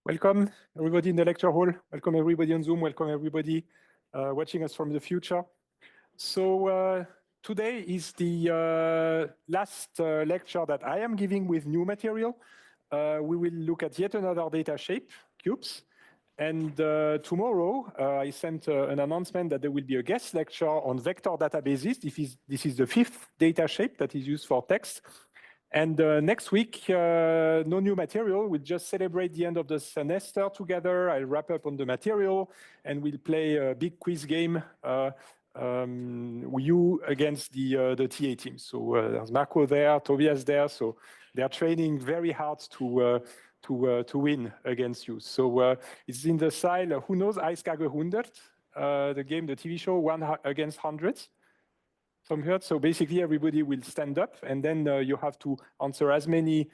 Welcome, everybody in the lecture hall. Welcome, everybody on Zoom. Welcome, everybody watching us from the future. So today is the last lecture that I am giving with new material. We will look at yet another data shape, cubes. And tomorrow, I sent an announcement that there will be a guest lecture on vector databases. This is the 5th data shape that is used for text. And next week, no new material. We'll just celebrate the end of the semester together. I'll wrap up on the material, and we'll play a big quiz game, you against the TA team. So there's Marco there, Tobias there. So they're training very hard to win against you. So it's in the style, who knows, Eiskage 100, the game, the TV show, 1 against 100. So basically, everybody will stand up, and then you have to answer as many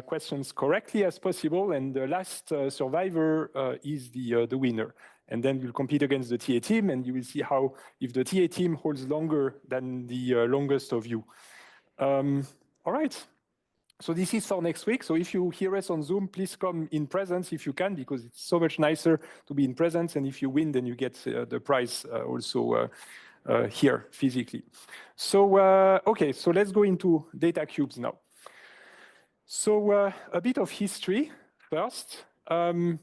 questions correctly as possible. And the last survivor is the winner. And then you'll compete against the TA team, and you will see how if the TA team holds longer than the longest of you. All right. So this is for next week. So if you hear us on Zoom, please come in presence if you can, because it's so much nicer to be in presence. And if you win, then you get the prize also here physically. So, okay, so let's go into data cubes now. So a bit of history first. In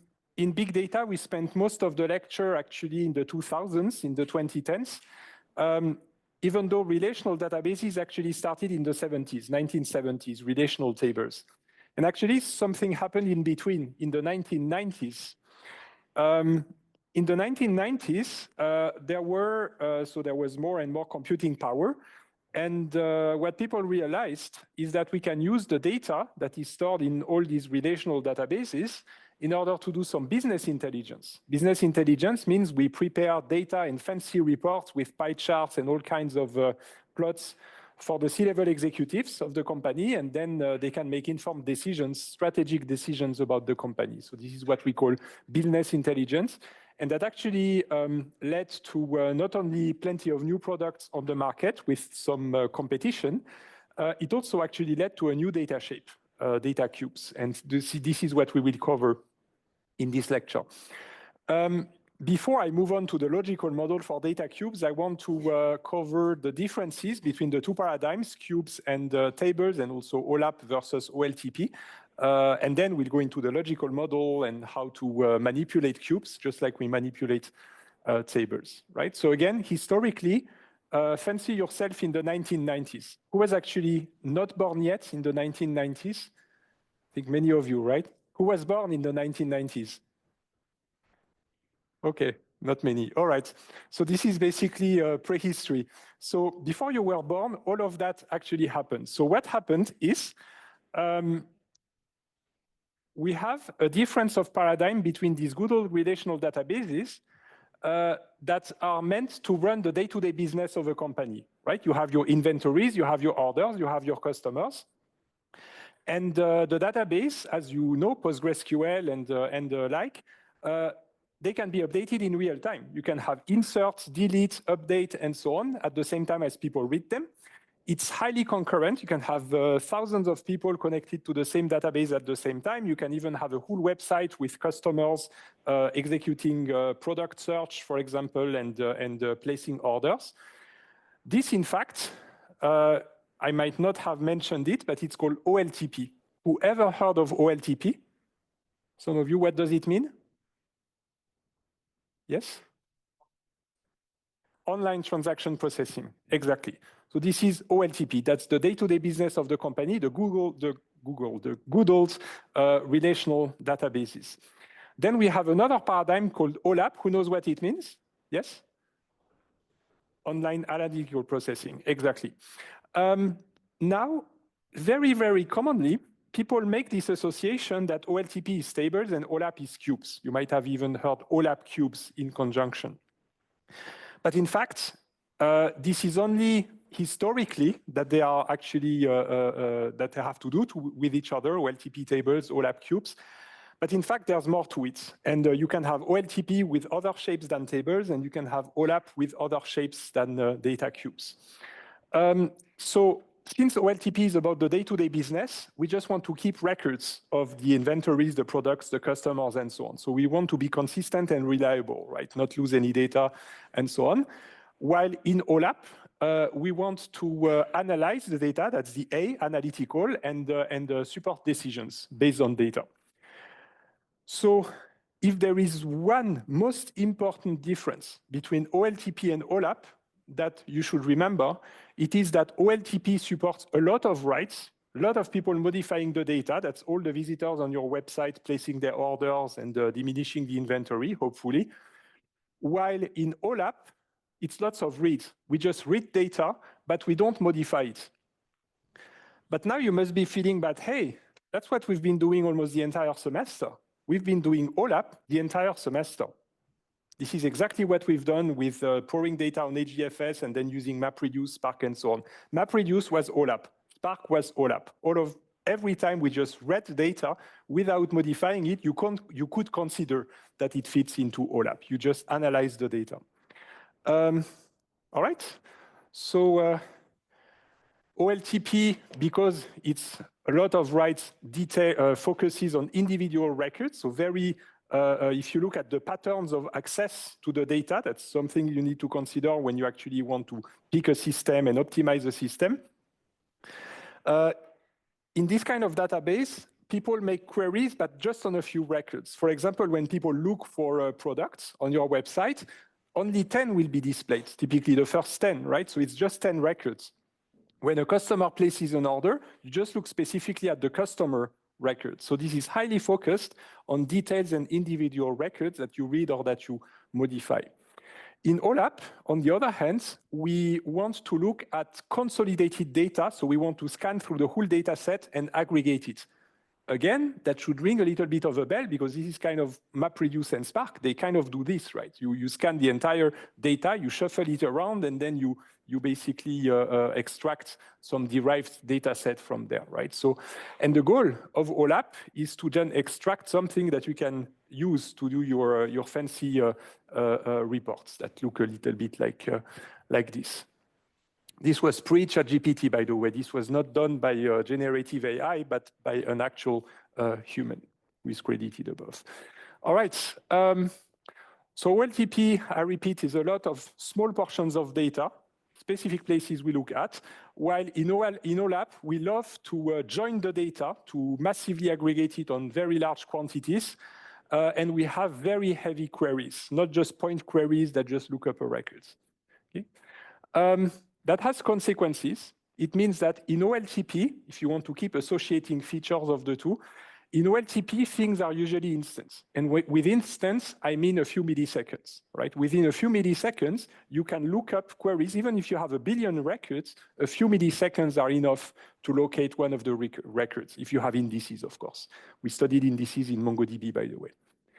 big data, we spent most of the lecture actually in the 2000s, in the 2010s, even though relational databases actually started in the 70s, 1970s, relational tables. And actually something happened in between, in the 1990s. In the 1990s, there was more and more computing power. And what people realized is that we can use the data that is stored in all these relational databases in order to do some business intelligence. Business intelligence means we prepare data and fancy reports with pie charts and all kinds of plots for the C-level executives of the company, and then they can make informed decisions, strategic decisions about the company. So this is what we call business intelligence. And that actually led to not only plenty of new products on the market with some competition, it also actually led to a new data shape, data cubes. And this is what we will cover in this lecture. Before I move on to the logical model for data cubes, I want to cover the differences between the two paradigms, cubes and tables, and also OLAP versus OLTP. And then we'll go into the logical model and how to manipulate cubes, just like we manipulate tables, right? So again, historically, fancy yourself in the 1990s. Who was actually not born yet in the 1990s? I think many of you, right? Who was born in the 1990s? Okay, not many. All right. So this is basically prehistory. So before you were born, all of that actually happened. So what happened is we have a difference of paradigm between these good old relational databases that are meant to run the day-to-day business of a company, right? You have your inventories, you have your orders, you have your customers. And the database, as you know, PostgreSQL and the like, they can be updated in real time. You can have inserts, delete, update, and so on at the same time as people read them. It's highly concurrent. You can have thousands of people connected to the same database at the same time. You can even have a whole website with customers executing product search, for example, and placing orders. This, in fact, I might not have mentioned it, but it's called OLTP. Who ever heard of OLTP? Some of you, what does it mean? Yes? Online transaction processing, exactly. So this is OLTP. That's the day-to-day business of the company, the good old relational databases. Then we have another paradigm called OLAP. Who knows what it means? Yes? Online analytical processing, exactly. Now, very, very commonly, people make this association that OLTP is tables and OLAP is cubes. You might have even heard OLAP cubes in conjunction. But in fact, this is only historically that they are actually, that they have to do with each other, OLTP tables, OLAP cubes. But in fact, there's more to it. And you can have OLTP with other shapes than tables, and you can have OLAP with other shapes than data cubes. So since OLTP is about the day-to-day business, we just want to keep records of the inventories, the products, the customers, and so on. So we want to be consistent and reliable, right? Not lose any data, and so on. While in OLAP, we want to analyze the data, that's the A, analytical, and support decisions based on data. So if there is one most important difference between OLTP and OLAP that you should remember, it is that OLTP supports a lot of writes, a lot of people modifying the data. That's all the visitors on your website placing their orders and diminishing the inventory, hopefully. While in OLAP, it's lots of reads. We just read data, but we don't modify it. But now you must be feeling that, hey, that's what we've been doing almost the entire semester. We've been doing OLAP the entire semester. This is exactly what we've done with pouring data on HDFS and then using MapReduce, Spark, and so on. MapReduce was OLAP. Spark was OLAP. Every time we just read data without modifying it, you could consider that it fits into OLAP. You just analyze the data. All right. So OLTP, because it's a lot of writes, focuses on individual records. So if you look at the patterns of access to the data, that's something you need to consider when you actually want to pick a system and optimize the system. In this kind of database, people make queries, but just on a few records. For example, when people look for products on your website, only 10 will be displayed, typically the first 10, right? So it's just 10 records. When a customer places an order, you just look specifically at the customer record. So this is highly focused on details and individual records that you read or that you modify. In OLAP, on the other hand, we want to look at consolidated data. So we want to scan through the whole data set and aggregate it. Again, that should ring a little bit of a bell because this is kind of MapReduce and Spark. They kind of do this, right? You scan the entire data, you shuffle it around, and then you basically extract some derived data set from there, right? So, and the goal of OLAP is to then extract something that you can use to do your fancy reports that look a little bit like this. This was pre-ChatGPT, by the way. This was not done by generative AI, but by an actual human who is credited above. All right. So OLTP, I repeat, is a lot of small portions of data, specific places we look at, while in OLAP, we love to join the data to massively aggregate it on very large quantities. And we have very heavy queries, not just point queries that just look up a record. Okay? That has consequences. It means that in OLTP, if you want to keep associating features of the two, in OLTP, things are usually instance. And with instance, I mean a few milliseconds, right? Within a few milliseconds, you can look up queries. Even if you have 1 billion records, a few milliseconds are enough to locate one of the records, if you have indices, of course. We studied indices in MongoDB, by the way.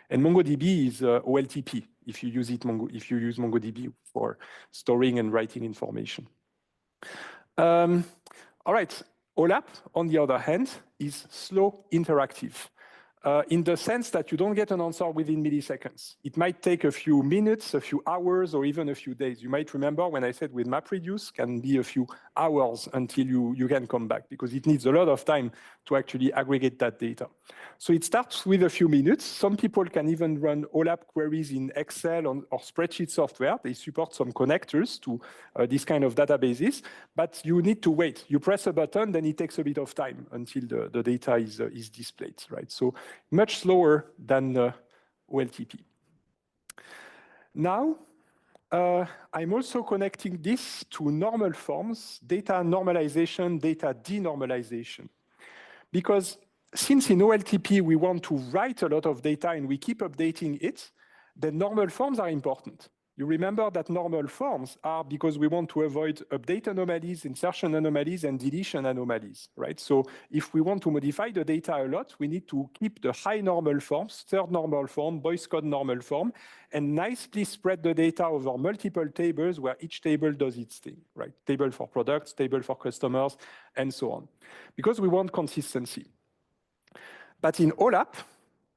And MongoDB is OLTP if you use MongoDB for storing and writing information. All right, OLAP, on the other hand, is slow interactive in the sense that you don't get an answer within milliseconds. It might take a few minutes, a few hours, or even a few days. You might remember when I said with MapReduce can be a few hours until you can come back because it needs a lot of time to actually aggregate that data. So it starts with a few minutes. Some people can even run OLAP queries in Excel or spreadsheet software. They support some connectors to this kind of databases, but you need to wait. You press a button, then it takes a bit of time until the data is displayed, right? So much slower than OLTP. Now, I'm also connecting this to normal forms, data normalization, data denormalization. Because since in OLTP we want to write a lot of data and we keep updating it, then normal forms are important. You remember that normal forms are because we want to avoid update anomalies, insertion anomalies, and deletion anomalies, right? So if we want to modify the data a lot, we need to keep the high normal forms, third normal form, Boyce code normal form, and nicely spread the data over multiple tables where each table does its thing, right? Table for products, table for customers, and so on. Because we want consistency. But in OLAP,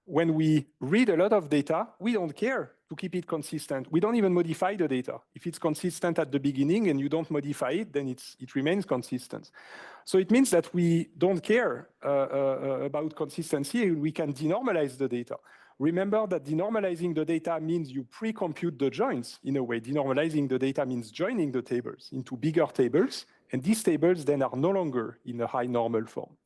when we read a lot of data, we don't care to keep it consistent. We don't even modify the data. If it's consistent at the beginning and you don't modify it, then it remains consistent. So it means that we don't care about consistency. We can denormalize the data. Remember that denormalizing the data means you pre-compute the joins in a way. Denormalizing the data means joining the tables into bigger tables, and these tables then are no longer in a high normal form.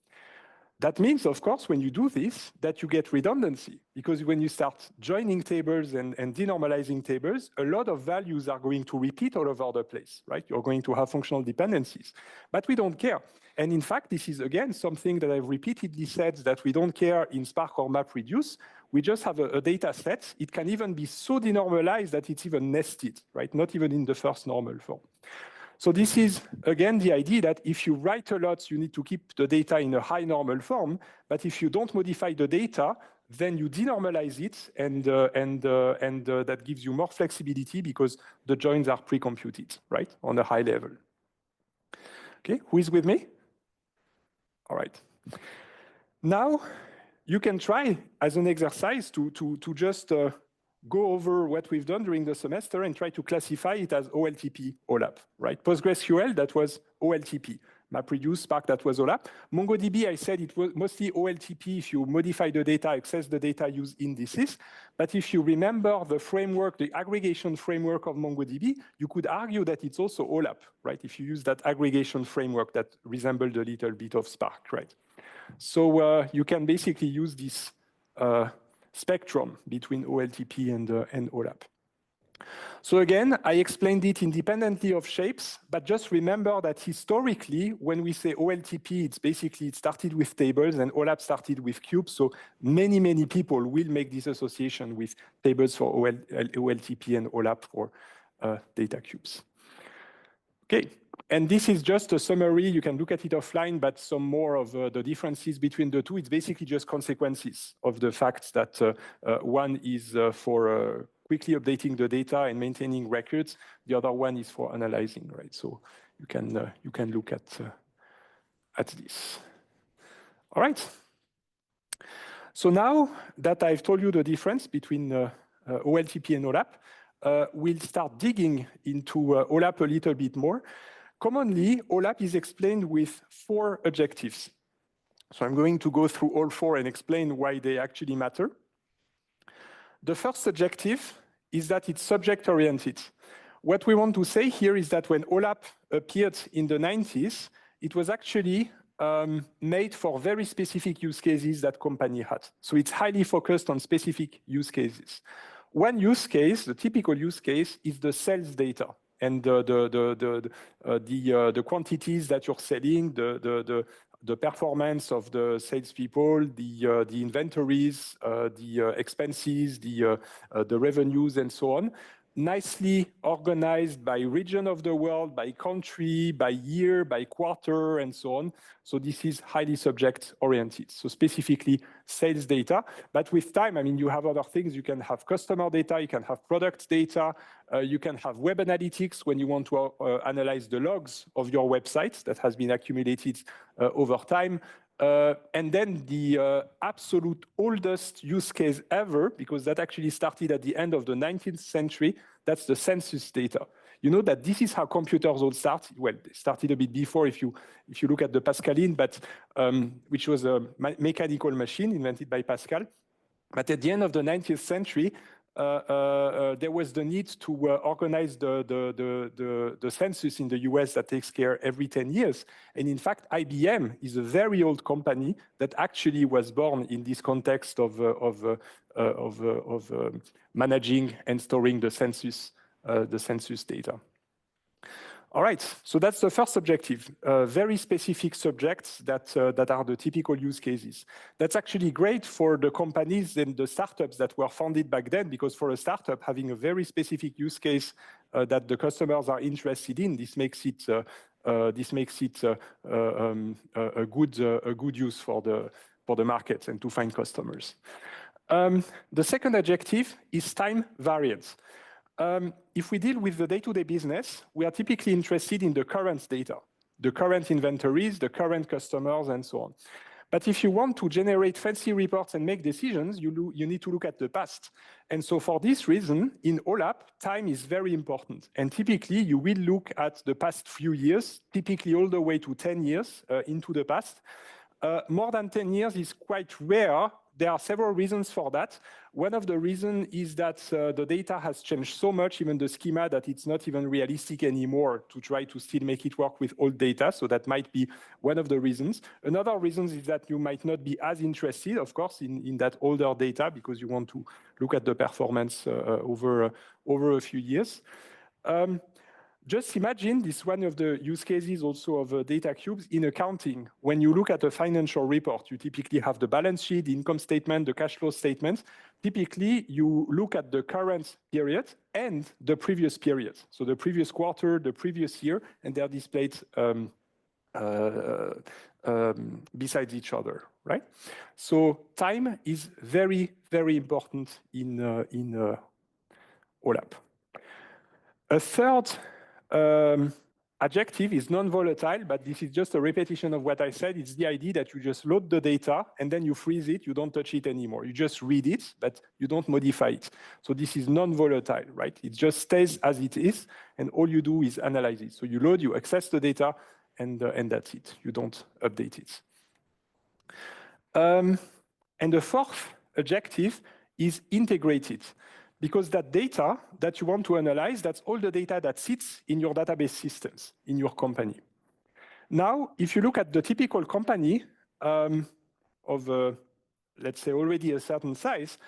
That means, of course, when you do this, that you get redundancy, because when you start joining tables and denormalizing tables, a lot of values are going to repeat all over the place, right? You're going to have functional dependencies, but we don't care. And in fact, this is, again, something that I've repeatedly said that we don't care in Spark or MapReduce. We just have a data set. It can even be so denormalized that it's even nested, right? Not even in the first normal form. So this is, again, the idea that if you write a lot, you need to keep the data in a high normal form. But if you don't modify the data, then you denormalize it, and that gives you more flexibility because the joins are pre-computed, right, on a high level. Okay, who is with me? All right. Now, you can try as an exercise to just go over what we've done during the semester and try to classify it as OLTP, OLAP, right? PostgreSQL, that was OLTP. MapReduce, Spark, that was OLAP. MongoDB, I said it was mostly OLTP if you modify the data, access the data, use indices. But if you remember the framework, the aggregation framework of MongoDB, you could argue that it's also OLAP, right? If you use that aggregation framework that resembled a little bit of Spark, right? So you can basically use this spectrum between OLTP and OLAP. So again, I explained it independently of shapes, but just remember that historically, when we say OLTP, it's basically, it started with tables and OLAP started with cubes. So many people will make this association with tables for OLTP and OLAP for data cubes. Okay, and this is just a summary. You can look at it offline, but some more of the differences between the two. It's basically just consequences of the fact that one is for quickly updating the data and maintaining records. The other one is for analyzing, right? So you can look at this. All right. So now that I've told you the difference between OLTP and OLAP, we'll start digging into OLAP a little bit more. Commonly, OLAP is explained with 4 adjectives. So I'm going to go through all 4 and explain why they actually matter. The first adjective is that it's subject-oriented. What we want to say here is that when OLAP appeared in the 90s, it was actually made for very specific use cases that company had. So it's highly focused on specific use cases. One use case, the typical use case, is the sales data and the quantities that you're selling, the performance of the salespeople, the inventories, the expenses, the revenues, and so on. Nicely organized by region of the world, by country, by year, by quarter, and so on. So this is highly subject-oriented. So specifically sales data. But with time, I mean, you have other things. You can have customer data, you can have product data, you can have web analytics when you want to analyze the logs of your website that has been accumulated over time. And then the absolute oldest use case ever, because that actually started at the end of the 19th century, that's the census data. You know that this is how computers all start. Well, they started a bit before if you look at the Pascaline, but which was a mechanical machine invented by Pascal. But at the end of the 19th century, there was the need to organize the census in the US that takes care every 10 years. And in fact, IBM is a very old company that actually was born in this context of managing and storing the census data. All right, so that's the first objective, very specific subjects that are the typical use cases. That's actually great for the companies and the startups that were founded back then, because for a startup, having a very specific use case that the customers are interested in, this makes it a good use for the market and to find customers. The second adjective is time variance. If we deal with the day-to-day business, we are typically interested in the current data, the current inventories, the current customers, and so on. But if you want to generate fancy reports and make decisions, you need to look at the past. And so for this reason, in OLAP, time is very important. And typically, you will look at the past few years, typically all the way to 10 years into the past. More than 10 years is quite rare. There are several reasons for that. One of the reasons is that the data has changed so much, even the schema, that it's not even realistic anymore to try to still make it work with old data. So that might be one of the reasons. Another reason is that you might not be as interested, of course, in that older data because you want to look at the performance over a few years. Just imagine this one of the use cases also of data cubes in accounting. When you look at a financial report, you typically have the balance sheet, the income statement, the cash flow statement. Typically, you look at the current period and the previous period. So the previous quarter, the previous year, and they're displayed besides each other, right? So time is very, very important in OLAP. A third adjective is non-volatile, but this is just a repetition of what I said. It's the idea that you just load the data and then you freeze it, you don't touch it anymore. You just read it, but you don't modify it. So this is non-volatile, right? It just stays as it is, and all you do is analyze it. So you load, you access the data, and that's it. You don't update it. And the fourth adjective is integrated. Because that data that you want to analyze, that's all the data that sits in your database systems in your company. Now, if you look at the typical company of, let's say, already a certain size,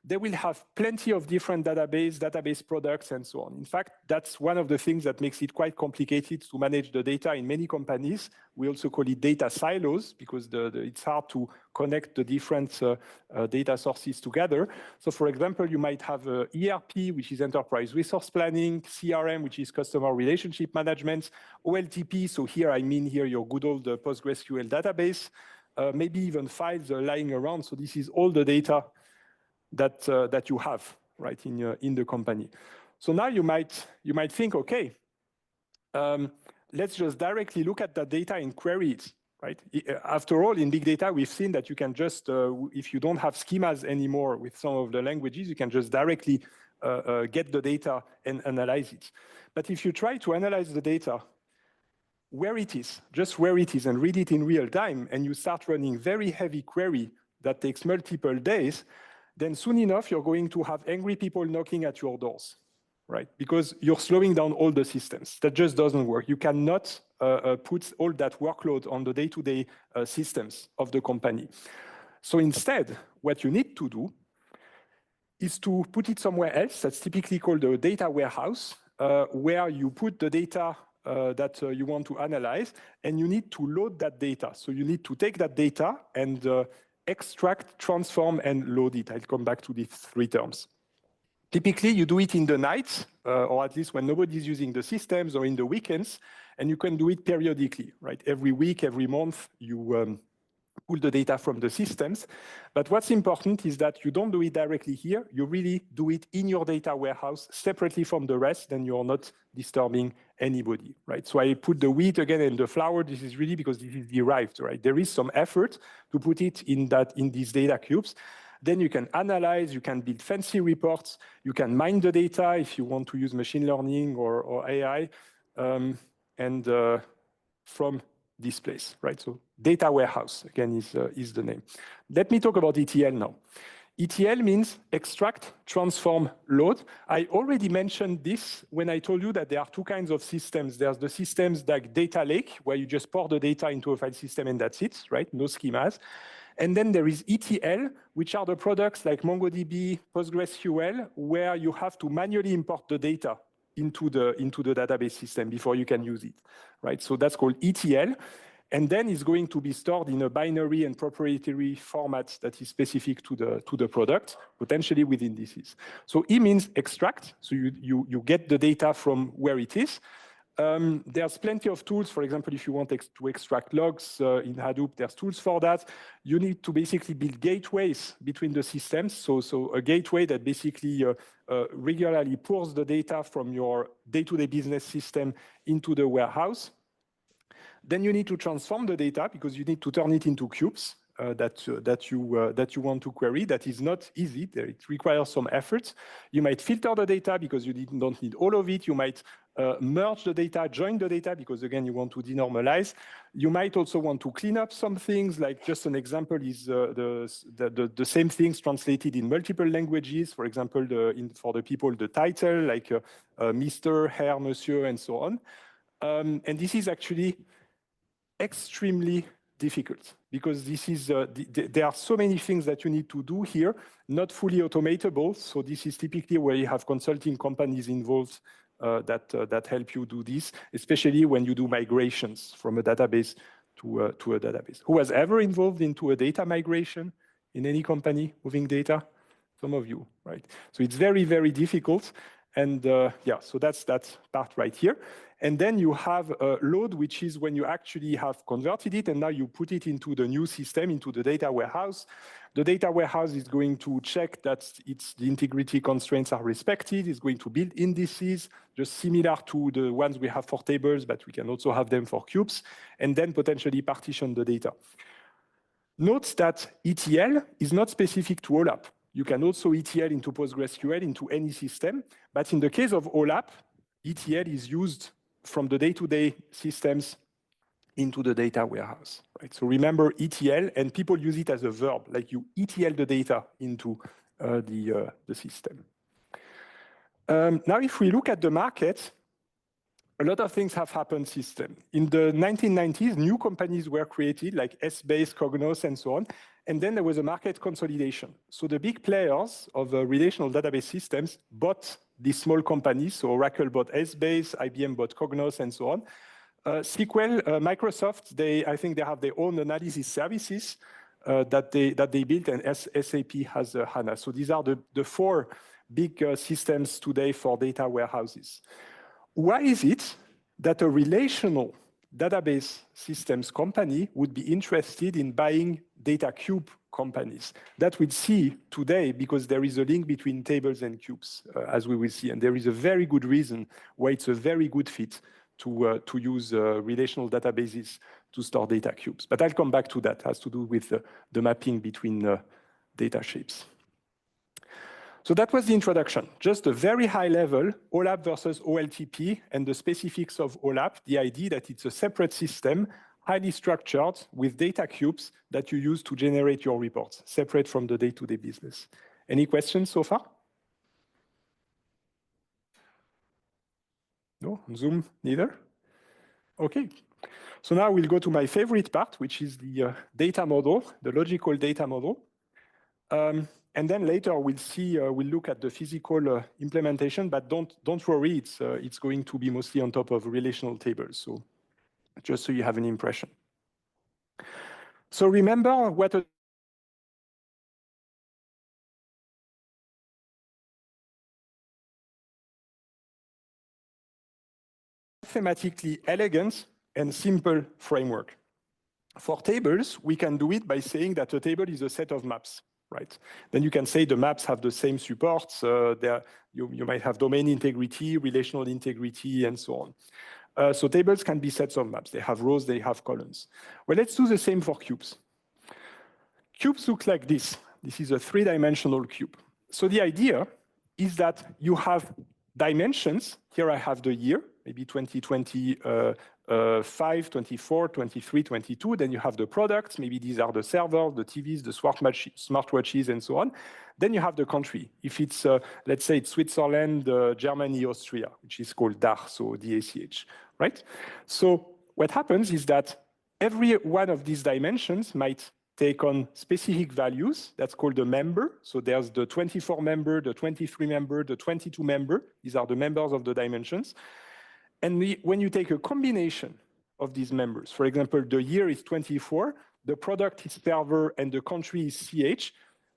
they will have plenty of different database products, and so on. In fact, that's one of the things that makes it quite complicated to manage the data in many companies. We also call it data silos because it's hard to connect the different data sources together. So for example, you might have ERP, which is enterprise resource planning, CRM, which is customer relationship management, OLTP, so here I mean your good old PostgreSQL database, maybe even files lying around. So this is all the data that you have, right, in the company. So now you might think, okay, let's just directly look at that data and query it, right? After all, in big data, we've seen that you can just, if you don't have schemas anymore with some of the languages, you can just directly get the data and analyze it. But if you try to analyze the data where it is, just where it is, and read it in real time, and you start running very heavy query that takes multiple days, then soon enough, you're going to have angry people knocking at your doors, right? Because you're slowing down all the systems. That just doesn't work. You cannot put all that workload on the day-to-day systems of the company. So instead, what you need to do is to put it somewhere else. That's typically called a data warehouse, where you put the data that you want to analyze, and you need to load that data. So you need to take that data and extract, transform, and load it. I'll come back to these three terms. Typically, you do it in the night, or at least when nobody's using the systems, or in the weekends, and you can do it periodically, right? Every week, every month, you pull the data from the systems. But what's important is that you don't do it directly here. You really do it in your data warehouse separately from the rest, then you're not disturbing anybody, right? So I put the wheat again and the flour. This is really because this is derived, right? There is some effort to put it in these data cubes. Then you can analyze, you can build fancy reports, you can mine the data if you want to use machine learning or AI, from this place, right? So data warehouse, again, is the name. Let me talk about ETL now. ETL means extract, transform, load. I already mentioned this when I told you that there are two kinds of systems. There's the systems like data lake, where you just pour the data into a file system and that's it, right? No schemas. And then there is ETL, which are the products like MongoDB, PostgreSQL, where you have to manually import the data into the database system before you can use it, right? So that's called ETL. And then it's going to be stored in a binary and proprietary format that is specific to the product, potentially with indices. So E means extract. So you get the data from where it is. There's plenty of tools. For example, if you want to extract logs in Hadoop, there's tools for that. You need to basically build gateways between the systems. So a gateway that basically regularly pours the data from your day-to-day business system into the warehouse. Then you need to transform the data because you need to turn it into cubes. that you want to query. That is not easy. It requires some effort. You might filter the data because you don't need all of it. You might merge the data, join the data because again you want to denormalize. You might also want to clean up some things. Like just an example is the same things translated in multiple languages. For example, for the people the title like Mr., Herr, Monsieur, and so on. And this is actually extremely difficult because this is there are so many things that you need to do here, not fully automatable. So this is typically where you have consulting companies involved that help you do this, especially when you do migrations from a database to a database. Who was ever involved into a data migration in any company moving data? Some of you, right? So it's very, very difficult. And yeah, so that's that part right here. And then you have a load, which is when you actually have converted it and now you put it into the new system, into the data warehouse. The data warehouse is going to check that the integrity constraints are respected. It's going to build indices, just similar to the ones we have for tables, but we can also have them for cubes, and then potentially partition the data. Note that ETL is not specific to OLAP. You can also ETL into PostgreSQL, into any system. But in the case of OLAP, ETL is used from the day-to-day systems into the data warehouse. Right? So remember ETL, and people use it as a verb, like you ETL the data into the system. Now, if we look at the market, a lot of things have happened since then. In the 1990s, new companies were created, like Essbase, Cognos, and so on. And then there was a market consolidation. So the big players of relational database systems bought these small companies. So Oracle bought Essbase, IBM bought Cognos, and so on. SQL, Microsoft, I think they have their own analysis services that they built, and SAP has HANA. So these are the four big systems today for data warehouses. Why is it that a relational database systems company would be interested in buying data cube companies? That we'll see today because there is a link between tables and cubes, as we will see. And there is a very good reason why it's a very good fit to use relational databases to store data cubes. But I'll come back to that. It has to do with the mapping between data shapes. So that was the introduction, just a very high level, OLAP versus OLTP, and the specifics of OLAP, the idea that it's a separate system, highly structured, with data cubes that you use to generate your reports, separate from the day-to-day business. Any questions so far? No? Zoom, neither? Okay. So now we'll go to my favorite part, which is the data model, the logical data model. And then later we'll look at the physical implementation, but don't worry, it's going to be mostly on top of relational tables. So just so you have an impression. So remember what a mathematically elegant and simple framework. For tables, we can do it by saying that a table is a set of maps. Right. Then you can say the maps have the same supports. You might have domain integrity, relational integrity, and so on. So tables can be sets of maps. They have rows, they have columns. Well, let's do the same for cubes. Cubes look like this. This is a three-dimensional cube. So the idea is that you have dimensions. Here I have the year, maybe 2025, 24, 23, 22. Then you have the products. Maybe these are the servers, the TVs, the smartwatches, and so on. Then you have the country. If it's, let's say it's Switzerland, Germany, Austria, which is called DACH, so DACH, right? So what happens is that every one of these dimensions might take on specific values. That's called a member. So there's the 24 member, the 23 member, the 22 member. These are the members of the dimensions. And when you take a combination of these members, for example, the year is 24, the product is server, and the country is CH,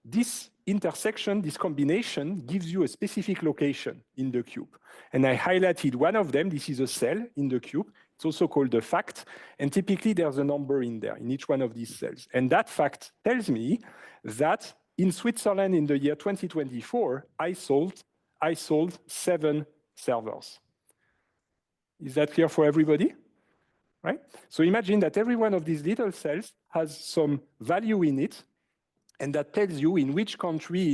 this intersection, this combination gives you a specific location in the cube. And I highlighted one of them. This is a cell in the cube. It's also called a fact. And typically, there's a number in there, in each one of these cells. And that fact tells me that in Switzerland in the year 2024, I sold 7 servers. Is that clear for everybody? right? So imagine that every one of these little cells has some value in it, and that tells you in which country,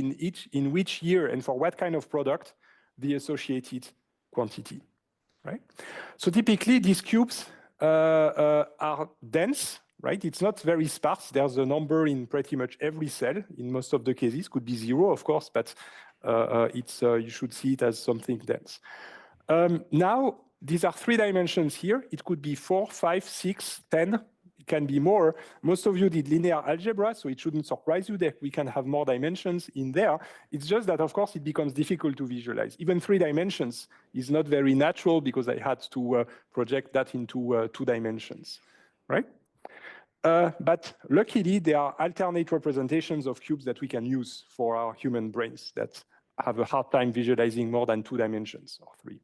in which year, and for what kind of product, the associated quantity, right? So typically, these cubes are dense, right? It's not very sparse. There's a number in pretty much every cell. In most of the cases, could be 0, of course, but you should see it as something dense. Now, these are 3 dimensions here. It could be 4, 5, 6, 10. It can be more. Most of you did linear algebra, so it shouldn't surprise you that we can have more dimensions in there. It's just that, of course, it becomes difficult to visualize. Even 3 dimensions is not very natural because I had to project that into 2 dimensions, right? But luckily, there are alternate representations of cubes that we can use for our human brains that have a hard time visualizing more than 2 dimensions or 3.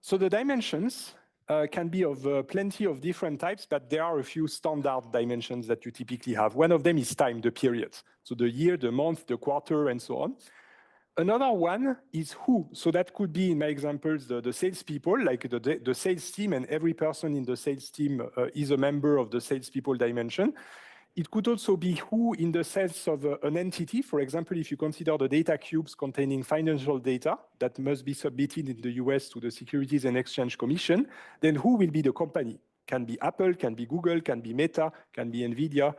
So the dimensions can be of plenty of different types, but there are a few standard dimensions that you typically have. One of them is time, the period. So the year, the month, the quarter, and so on. Another one is who. So that could be, in my examples, the salespeople, like the sales team, and every person in the sales team is a member of the salespeople dimension. It could also be who in the sense of an entity. For example, if you consider the data cubes containing financial data that must be submitted in the US to the Securities and Exchange Commission, then who will be the company? Can be Apple, can be Google, can be Meta, can be NVIDIA,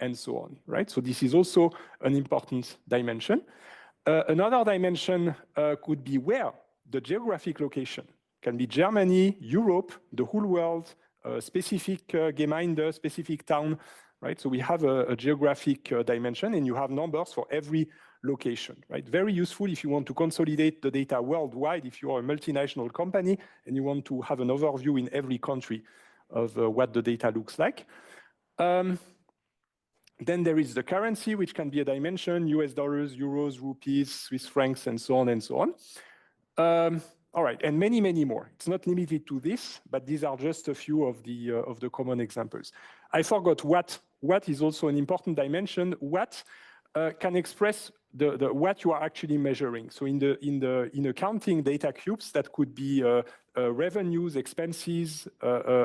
and so on, right? So this is also an important dimension. Another dimension could be where, the geographic location. Can be Germany, Europe, the whole world, specific Gemeinde, specific town, right? So we have a geographic dimension, and you have numbers for every location, right? Very useful if you want to consolidate the data worldwide, if you are a multinational company and you want to have an overview in every country of what the data looks like. Then there is the currency, which can be a dimension, US dollars, euros, rupees, Swiss francs, and so on and so on. All right, and many, many more. It's not limited to this, but these are just a few of the common examples. I forgot what. What is also an important dimension. What can express what you are actually measuring. So in accounting data cubes, that could be revenues, expenses,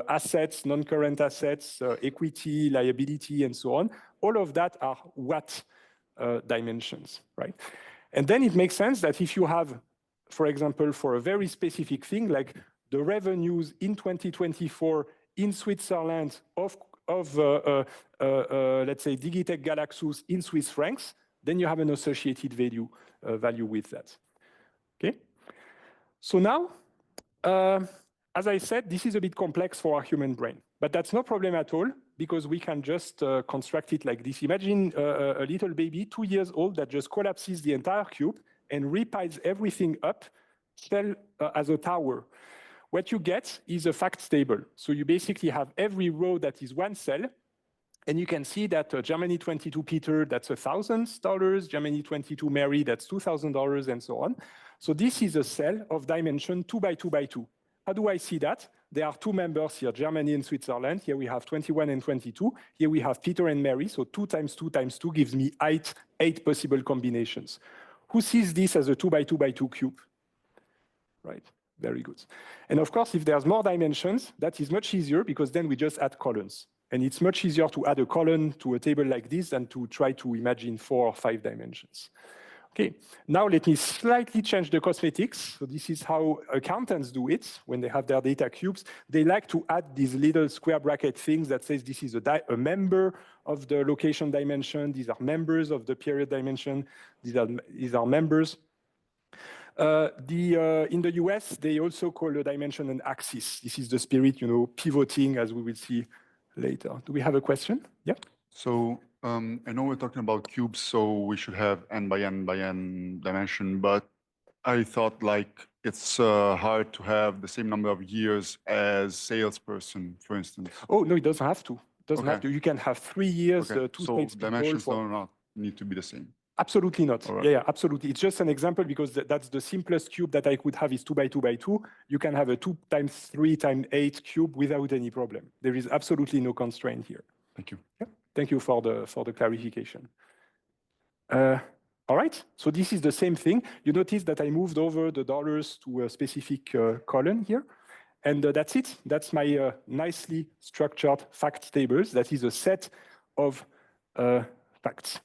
assets, non-current assets, equity, liability, and so on. All of that are what dimensions, right? And then it makes sense that if you have, for example, for a very specific thing, like the revenues in 2024 in Switzerland of let's say, Digitec Galaxus in Swiss francs, then you have an associated value with that. Okay? So now, as I said, this is a bit complex for our human brain, but that's no problem at all because we can just construct it like this. Imagine a little baby, 2 years old, that just collapses the entire cube and repiles everything up, as a tower. What you get is a facts table. So you basically have every row that is one cell, and you can see that Germany 22 Peter, that's $1,000, Germany 22 Mary, that's $2,000, and so on. So this is a cell of dimension 2 by 2 by 2. How do I see that? There are 2 members here, Germany and Switzerland. Here we have 21 and 22. Here we have Peter and Mary. So 2 times 2 times 2 gives me 8 possible combinations. Who sees this as a 2 by 2 by 2 cube? Right. Very good. And of course, if there's more dimensions, that is much easier because then we just add columns. And it's much easier to add a column to a table like this than to try to imagine 4 or 5 dimensions. Okay, now let me slightly change the cosmetics. So this is how accountants do it when they have their data cubes. They like to add these little square bracket things that says this is a member of the location dimension. These are members of the period dimension. These are members. In the US, they also call a dimension an axis. This is the spirit, pivoting, as we will see later. Do we have a question? Yeah. So I know we're talking about cubes, so we should have n by n dimension, but I thought like it's hard to have the same number of years as salesperson, for instance. Oh, no, it doesn't have to. It doesn't have to. You can have 3 years, 2 salespeople. So dimensions do not need to be the same. Absolutely not. Right. Yeah, absolutely. It's just an example because that's the simplest cube that I could have is 2 by 2 by 2. You can have a 2 times 3 times 8 cube without any problem. There is absolutely no constraint here. Thank you. Yeah. Thank you for the clarification. All right. So this is the same thing. You notice that I moved over the dollars to a specific column here. And that's it. That's my nicely structured fact tables. That is a set of facts.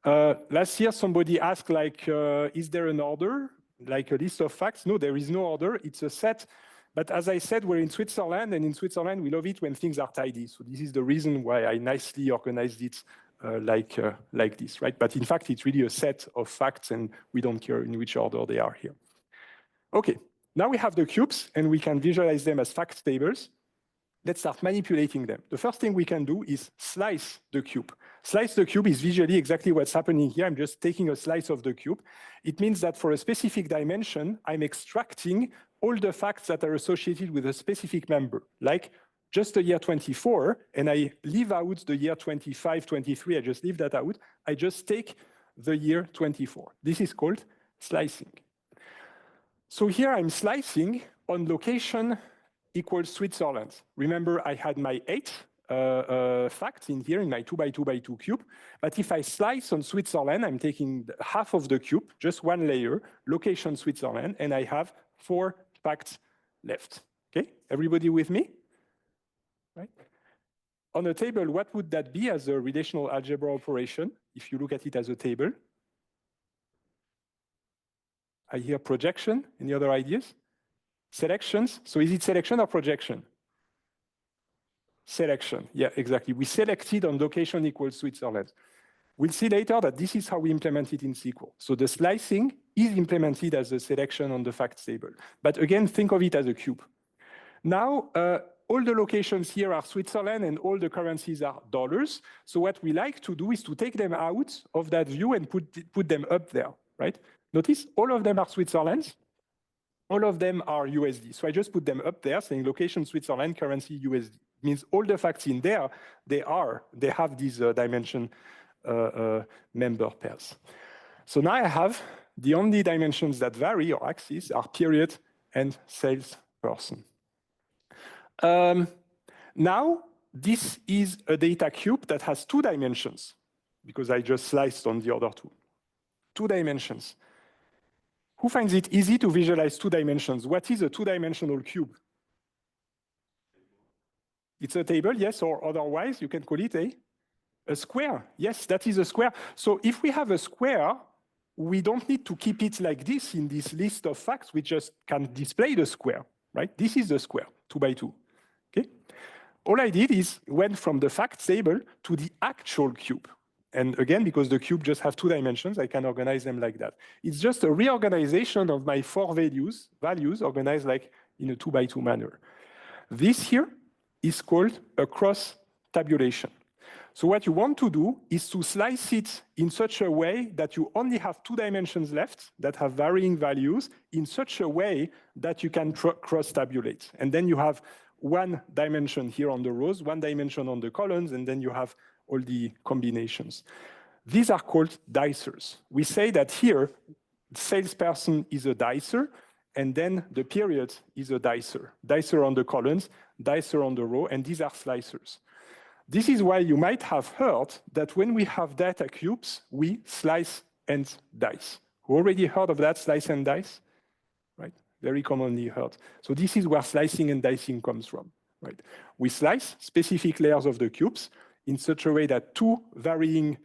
Last year, somebody asked, like, is there an order, like a list of facts? No, there is no order. It's a set. But as I said, we're in Switzerland, and in Switzerland, we love it when things are tidy. So this is the reason why I nicely organized it like this, right? But in fact, it's really a set of facts, and we don't care in which order they are here. Okay, now we have the cubes, and we can visualize them as fact tables. Let's start manipulating them. The first thing we can do is slice the cube. Slice the cube is visually exactly what's happening here. I'm just taking a slice of the cube. It means that for a specific dimension, I'm extracting all the facts that are associated with a specific member, like just the year 24, and I leave out the year 25, 23, I just leave that out. I just take the year 24. This is called slicing. So here I'm slicing on location equals Switzerland. Remember, I had my 8 facts in here in my 2 by 2 by 2 cube. But if I slice on Switzerland, I'm taking half of the cube, just one layer, location Switzerland, and I have 4 facts left. Okay, everybody with me? Right. On a table, what would that be as a relational algebra operation if you look at it as a table? I hear projection. Any other ideas? Selections. So is it selection or projection? Selection. Yeah, exactly. We selected on location equals Switzerland. We'll see later that this is how we implement it in SQL. So the slicing is implemented as a selection on the facts table. But again, think of it as a cube. Now, all the locations here are Switzerland and all the currencies are dollars. So what we like to do is to take them out of that view and put them up there, right? Notice all of them are Switzerland. All of them are USD. So I just put them up there saying location Switzerland, currency USD. It means all the facts in there, they have these dimension member pairs. So now I have the only dimensions that vary or axes are period and salesperson. Now, this is a data cube that has 2 dimensions because I just sliced on the other 2. 2 dimensions. Who finds it easy to visualize 2 dimensions? What is a 2-dimensional cube? It's a table, yes, or otherwise you can call it a square. Yes, that is a square. So if we have a square, we don't need to keep it like this in this list of facts. We just can display the square, right? This is the square, 2 by 2. Okay. All I did is went from the facts table to the actual cube. And again, because the cube just has 2 dimensions, I can organize them like that. It's just a reorganization of my 4 values organized like in a 2 by 2 manner. This here is called a cross tabulation. So what you want to do is to slice it in such a way that you only have 2 dimensions left that have varying values in such a way that you can cross tabulate. And then you have 1 dimension here on the rows, 1 dimension on the columns, and then you have all the combinations. These are called dicers. We say that here, salesperson is a dicer, and then the period is a dicer. Dicer on the columns, dicer on the row, and these are slicers. This is why you might have heard that when we have data cubes, we slice and dice. Who already heard of that, slice and dice? Right, very commonly heard. So this is where slicing and dicing comes from, right? We slice specific layers of the cubes in such a way that 2 varying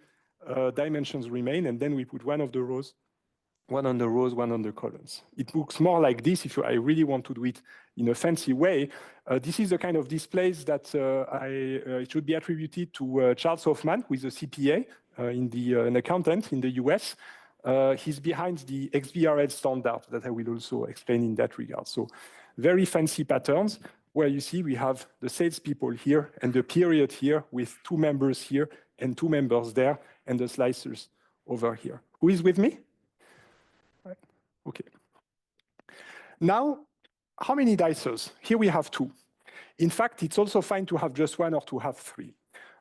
dimensions remain, and then we put 1 of the rows, 1 on the rows, 1 on the columns. It looks more like this if I really want to do it in a fancy way. This is the kind of displays that it should be attributed to Charles Hoffman, who is a CPA, an accountant in the US. He's behind the XBRL standard that I will also explain in that regard. So very fancy patterns where you see we have the salespeople here and the period here with 2 members here and 2 members there and the slicers over here. Who is with me? Right. Okay. Now, how many dicers? Here we have 2. In fact, it's also fine to have just 1 or to have 3.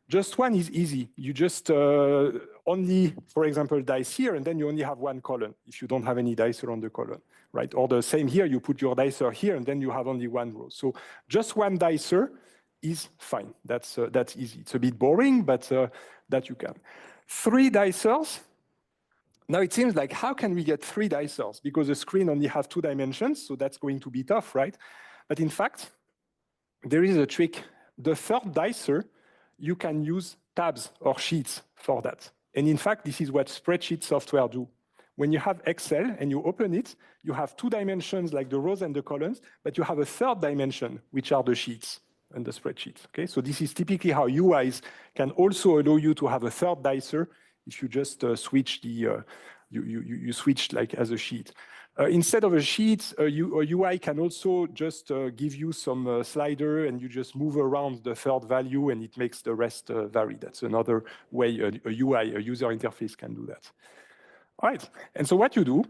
Just 1 is easy. You just only, for example, dice here, and then you only have 1 column if you don't have any dicer on the column, right? Or the same here, you put your dicer here, and then you have only 1 row. So just 1 dicer is fine. That's easy. It's a bit boring, but that you can. 3 dicers. Now it seems like, how can we get 3 dicers? Because the screen only has 2 dimensions, so that's going to be tough, right? But in fact, there is a trick. The third dicer, you can use tabs or sheets for that. And in fact, this is what spreadsheet software do. When you have Excel and you open it, you have 2 dimensions like the rows and the columns, but you have a third dimension, which are the sheets and the spreadsheets. Okay, so this is typically how UIs can also allow you to have a third dicer if you just switch the you switch like as a sheet. Instead of a sheet, a UI can also just give you some slider and you just move around the third value and it makes the rest vary. That's another way a UI, a user interface, can do that. All right, and so what you do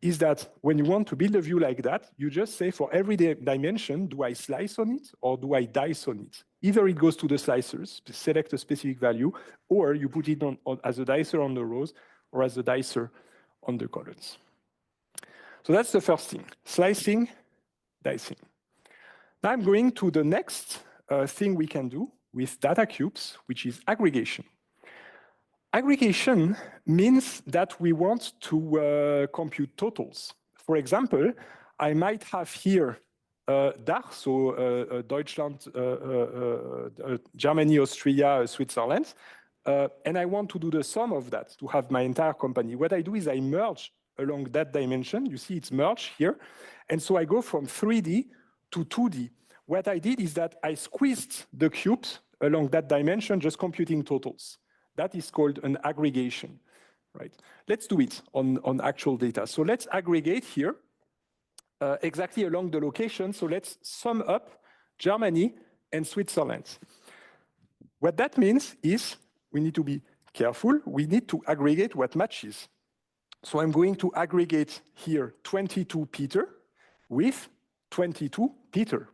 is that when you want to build a view like that, you just say for every dimension, do I slice on it or do I dice on it? Either it goes to the slicers, select a specific value, or you put it on as a dicer on the rows or as a dicer on the columns. So that's the first thing, slicing, dicing. Now I'm going to the next thing we can do with data cubes, which is aggregation. Aggregation means that we want to compute totals. For example, I might have here DACH, so Deutschland, Germany, Austria, Switzerland, and I want to do the sum of that to have my entire company. What I do is I merge along that dimension. You see it's merged here. And so I go from 3D to 2D. What I did is that I squeezed the cubes along that dimension, just computing totals. That is called an aggregation, right? Let's do it on actual data. So let's aggregate here exactly along the location. So let's sum up Germany and Switzerland. What that means is we need to be careful. We need to aggregate what matches. So I'm going to aggregate here 22 Peter with 22 Peter,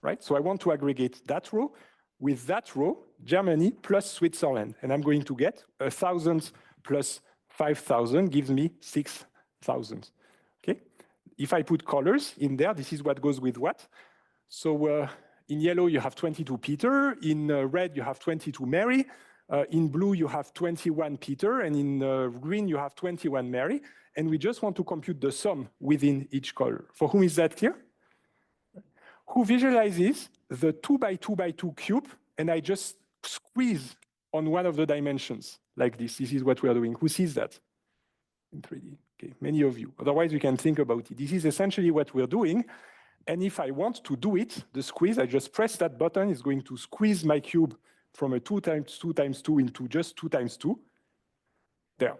right? So I want to aggregate that row with that row, Germany plus Switzerland. And I'm going to get 1,000 plus 5,000 gives me 6,000, okay? If I put colors in there, this is what goes with what. So in yellow, you have 22 Peter. In red, you have 22 Mary. In blue, you have 21 Peter. And in green, you have 21 Mary. And we just want to compute the sum within each color. For whom is that clear? Who visualizes the 2 by 2 by 2 cube, and I just squeeze on one of the dimensions like this. This is what we are doing. Who sees that in 3D? Okay, many of you. Otherwise, we can think about it. This is essentially what we're doing. And if I want to do it, the squeeze, I just press that button. It's going to squeeze my cube from a 2 times 2 times 2 into just 2 times 2. There,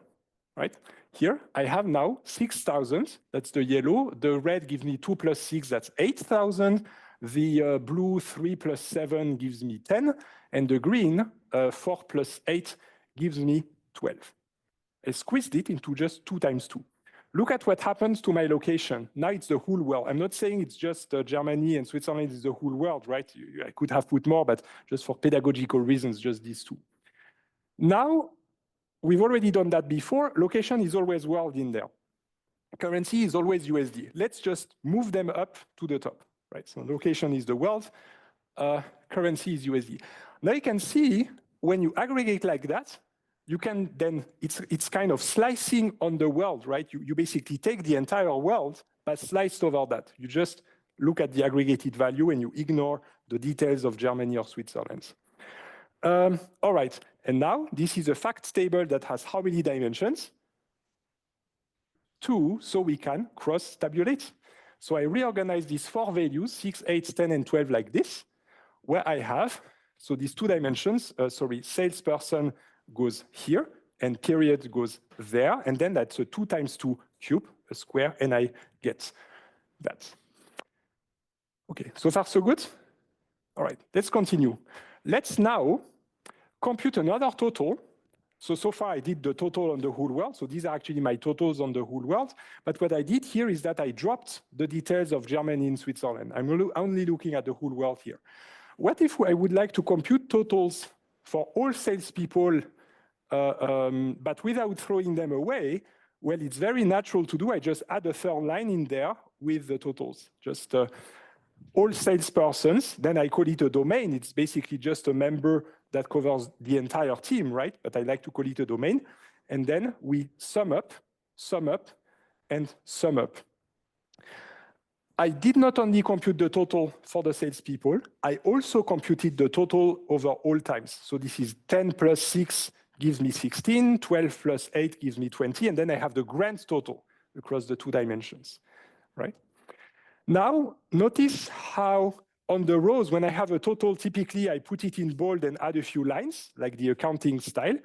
right? Here, I have now 6,000. That's the yellow. The red gives me 2 plus 6. That's 8,000. The blue 3 plus 7 gives me 10. And the green 4 plus 8 gives me 12. I squeezed it into just 2 times 2. Look at what happens to my location. Now it's the whole world. I'm not saying it's just Germany and Switzerland is the whole world, right? I could have put more, but just for pedagogical reasons, just these two. Now, we've already done that before. Location is always world in there. Currency is always USD. Let's just move them up to the top, right? So location is the world, currency is USD. Now you can see when you aggregate like that, you can then, it's kind of slicing on the world, right? You basically take the entire world, but sliced over that. You just look at the aggregated value and you ignore the details of Germany or Switzerland. All right, and now this is a facts table that has how many dimensions? 2, so we can cross-tabulate. So I reorganize these 4 values, 6, 8, 10, and 12 like this, where I have, so these 2 dimensions, salesperson goes here, and period goes there, and then that's a 2 times 2 cube, a square, and I get that. Okay, so far so good? All right, let's continue. Let's now compute another total. So far I did the total on the whole world, so these are actually my totals on the whole world, but what I did here is that I dropped the details of Germany and Switzerland. I'm only looking at the whole world here. What if I would like to compute totals for all salespeople but without throwing them away? Well, it's very natural to do. I just add a third line in there with the totals. Just all salespersons, then I call it a domain. It's basically just a member that covers the entire team, right? But I like to call it a domain. And then we sum up, and sum up. I did not only compute the total for the salespeople, I also computed the total over all times. So this is 10 plus 6 gives me 16, 12 plus 8 gives me 20, and then I have the grand total across the 2 dimensions, right? Now, notice how on the rows, when I have a total, typically I put it in bold and add a few lines, like the accounting style.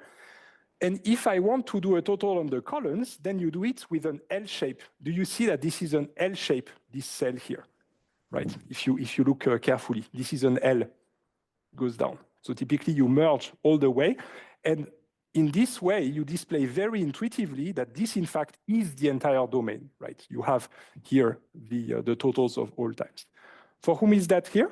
And if I want to do a total on the columns, then you do it with an L shape. Do you see that this is an L shape, this cell here, right? If you look carefully, this is an L, goes down. So typically you merge all the way. And in this way, you display very intuitively that this, in fact, is the entire domain, right? You have here the totals of all times. For whom is that here?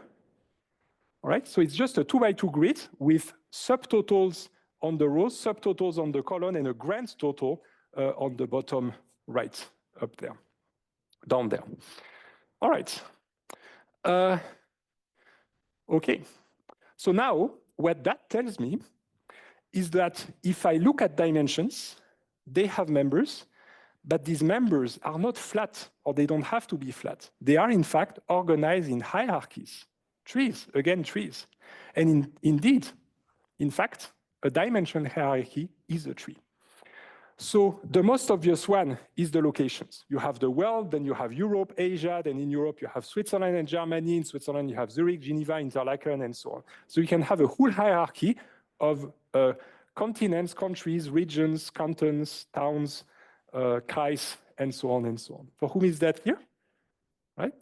All right, so it's just a 2x2 grid with subtotals on the rows, subtotals on the column, and a grand total on the bottom right, up there, down there. All right. Okay, so now what that tells me is that if I look at dimensions, they have members, but these members are not flat, or they don't have to be flat. They are, in fact, organized in hierarchies, trees, again, trees. And indeed, in fact, a dimension hierarchy is a tree. So the most obvious one is the locations. You have the world, then you have Europe, Asia, then in Europe you have Switzerland and Germany. In Switzerland you have Zurich, Geneva, Interlaken, and so on. So you can have a whole hierarchy of continents, countries, regions, cantons, towns, Kreis, and so on and so on. For whom is that here? Right?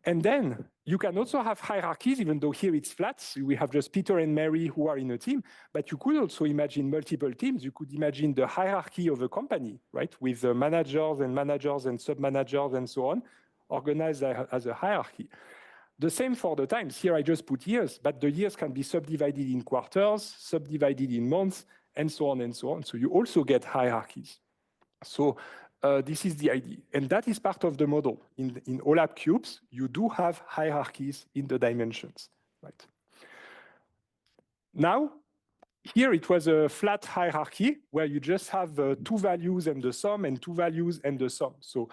And then you can also have hierarchies, even though here it's flat. We have just Peter and Mary who are in a team, but you could also imagine multiple teams. You could imagine the hierarchy of a company, right? With managers and sub-managers and so on, organized as a hierarchy. The same for the times. Here I just put years, but the years can be subdivided in quarters, subdivided in months, and so on and so on. So you also get hierarchies. So this is the idea. And that is part of the model. In OLAP cubes, you do have hierarchies in the dimensions, right? Now, here it was a flat hierarchy where you just have 2 values and the sum and 2 values and the sum. So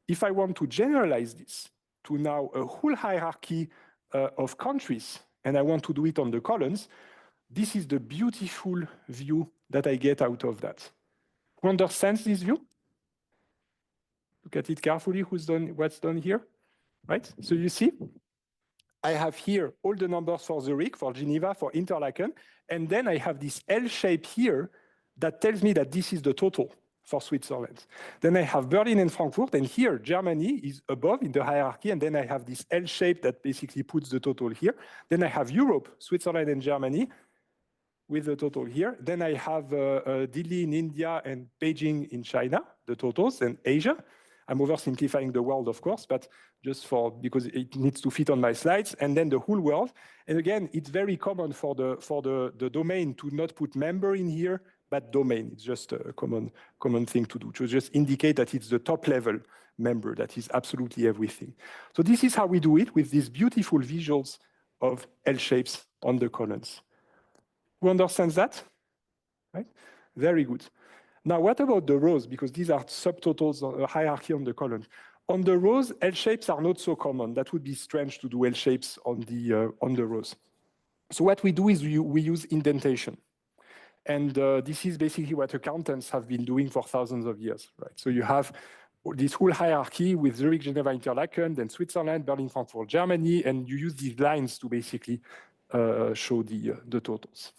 if I want to generalize this to now a whole hierarchy of countries, and I want to do it on the columns, this is the beautiful view that I get out of that. Who understands this view? Look at it carefully, what's done here, right? So you see, I have here all the numbers for Zurich, for Geneva, for Interlaken, and then I have this L shape here that tells me that this is the total for Switzerland. Then I have Berlin and Frankfurt, and here Germany is above in the hierarchy, and then I have this L shape that basically puts the total here. Then I have Europe, Switzerland and Germany, with the total here. Then I have Delhi in India and Beijing in China, the totals, and Asia. I'm oversimplifying the world, of course, but just because it needs to fit on my slides, and then the whole world. And again, it's very common for the domain to not put member in here, but domain. It's just a common thing to do, to just indicate that it's the top level member, that is absolutely everything. So this is how we do it with these beautiful visuals of L shapes on the columns. Who understands that? Right? Very good. Now, what about the rows? Because these are subtotals, a hierarchy on the column. On the rows, L shapes are not so common. That would be strange to do L shapes on the rows. So what we do is we use indentation. And this is basically what accountants have been doing for thousands of years, right? So you have this whole hierarchy with Zurich, Geneva, Interlaken, then Switzerland, Berlin, Frankfurt, Germany, and you use these lines to basically show the totals.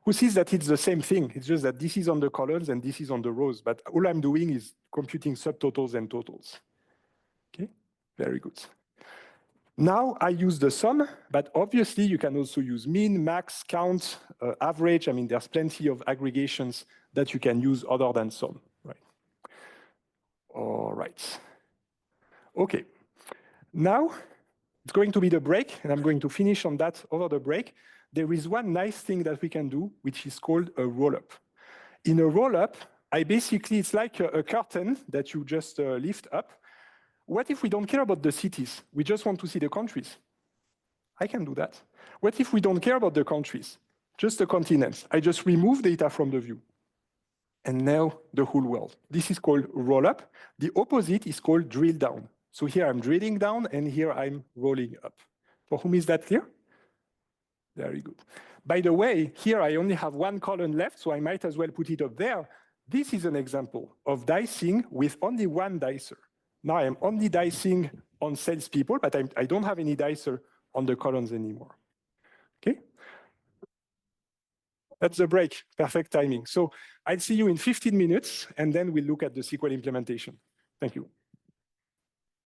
Who sees that it's the same thing? It's just that this is on the columns and this is on the rows, but all I'm doing is computing subtotals and totals. Okay, very good. Now I use the sum, but obviously you can also use mean, max, count, average. I mean, there's plenty of aggregations that you can use other than sum, right? All right. Okay. Now it's going to be the break, and I'm going to finish on that over the break. There is one nice thing that we can do, which is called a roll-up. In a roll-up, it's like a curtain that you just lift up. What if we don't care about the cities? We just want to see the countries. I can do that. What if we don't care about the countries? Just the continents. I just remove data from the view. And now the whole world. This is called roll-up. The opposite is called drill down. So here I'm drilling down, and here I'm rolling up. For whom is that clear? Very good. By the way, here I only have one column left, so I might as well put it up there. This is an example of dicing with only one dicer. Now I'm only dicing on salespeople, but I don't have any dicer on the columns anymore. Okay? That's the break, perfect timing. So I'll see you in 15 minutes, and then we'll look at the SQL implementation. Thank you.